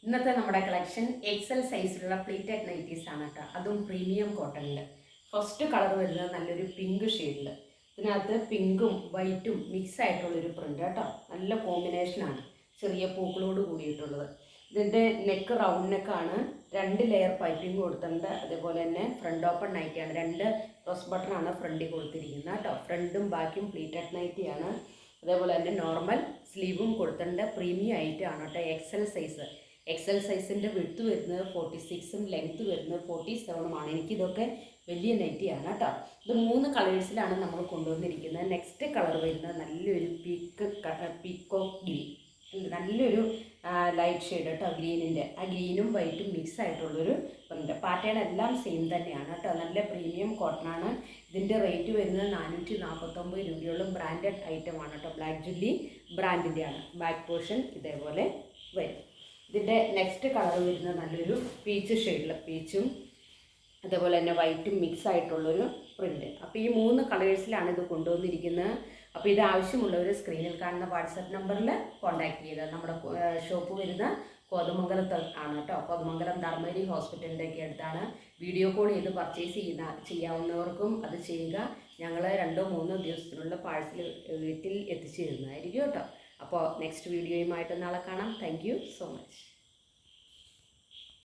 ഇന്നത്തെ നമ്മുടെ collection Excel സൈസിലുള്ള പ്ലീറ്റഡ് നൈറ്റീസ് ആണ് കേട്ടോ. അതും പ്രീമിയം കോട്ടണിൽ. ഫസ്റ്റ് കളർ വരുന്നത് നല്ലൊരു പിങ്ക് ഷെയ്ഡിൽ. ഇതിനകത്ത് പിങ്കും വൈറ്റും മിക്സ് ആയിട്ടുള്ളൊരു പ്രിൻ്റ് കേട്ടോ. നല്ല കോമ്പിനേഷനാണ്, ചെറിയ പൂക്കളോട് കൂടിയിട്ടുള്ളത്. ഇതിൻ്റെ നെക്ക് റൗണ്ട് നെക്കാണ്, 2 ലെയർ പൈപ്പിംഗ് കൊടുത്തിട്ടുണ്ട്. അതേപോലെ തന്നെ ഫ്രണ്ട് ഓപ്പൺ നൈറ്റിയാണ്, 2 ക്രോസ് ബട്ടണാണ് ഫ്രണ്ടിൽ കൊടുത്തിരിക്കുന്നത് കേട്ടോ. ഫ്രണ്ടും ബാക്കും പ്ലീറ്റഡ് നൈറ്റിയാണ്. അതേപോലെ തന്നെ നോർമൽ സ്ലീവും കൊടുത്തിട്ടുണ്ട്. പ്രീമിയം ഐറ്റമാണ് കേട്ടോ. എക്സൽ സൈസിൻ്റെ വിഡ്ത്ത് വരുന്നത് 46ഉം ലെങ്ത്ത് വരുന്നത് 47ഉമാണ്. എനിക്കിതൊക്കെ വലിയ നൈറ്റിയാണ് കേട്ടോ. ഇത് 3 കളേഴ്സിലാണ് നമ്മൾ കൊണ്ടുവന്നിരിക്കുന്നത്. നെക്സ്റ്റ് കളർ വരുന്നത് നല്ലൊരു പീക്കോ ഗ്രീൻ, നല്ലൊരു ലൈറ്റ് ഷെയ്ഡ് കേട്ടോ. ഗ്രീനിൻ്റെ ആ ഗ്രീനും വൈറ്റും മിക്സ് ആയിട്ടുള്ളൊരു പ്രിൻ്റ്. പാറ്റേൺ എല്ലാം സെയിം തന്നെയാണ് കേട്ടോ. നല്ല പ്രീമിയം കോട്ടണാണ്. ഇതിൻ്റെ റേറ്റ് വരുന്നത് 449 രൂപയോളം. ബ്രാൻഡഡ് ഐറ്റമാണ് കേട്ടോ. ബ്ലാക്ക് ജുല്ലി ബ്രാൻഡിൻ്റെയാണ്. ബാക്ക് പോർഷൻ ഇതേപോലെ വരും. ഇതിൻ്റെ നെക്സ്റ്റ് കളർ വരുന്നത് നല്ലൊരു പീച്ച് ഷെയ്ഡിൽ, പീച്ചും അതേപോലെ തന്നെ വൈറ്റും മിക്സ് ആയിട്ടുള്ളൊരു പ്രിൻ്റ്. അപ്പോൾ ഈ 3 കളേഴ്സിലാണ് ഇത് കൊണ്ടുവന്നിരിക്കുന്നത്. അപ്പോൾ ഇത് ആവശ്യമുള്ളവർ സ്ക്രീനിൽ കാണുന്ന വാട്സപ്പ് നമ്പറിൽ കോൺടാക്ട് ചെയ്യുക. നമ്മുടെ ഷോപ്പ് വരുന്ന കോതമംഗലത്ത് ആണ് കേട്ടോ. കോതമംഗലം ധർമ്മേരി ഹോസ്പിറ്റലിൻ്റെ ഒക്കെ അടുത്താണ്. വീഡിയോ കോൾ ചെയ്ത് പർച്ചേസ് ചെയ്യാവുന്നവർക്കും അത് ചെയ്യുക. ഞങ്ങൾ 2-3 ദിവസത്തിനുള്ള പാഴ്സൽ വീട്ടിൽ എത്തിച്ചു തരുന്നതായിരിക്കും കേട്ടോ. അപ്പോൾ നെക്സ്റ്റ് വീഡിയോയുമായിട്ട് നാളെ കാണാം. Thank you so much.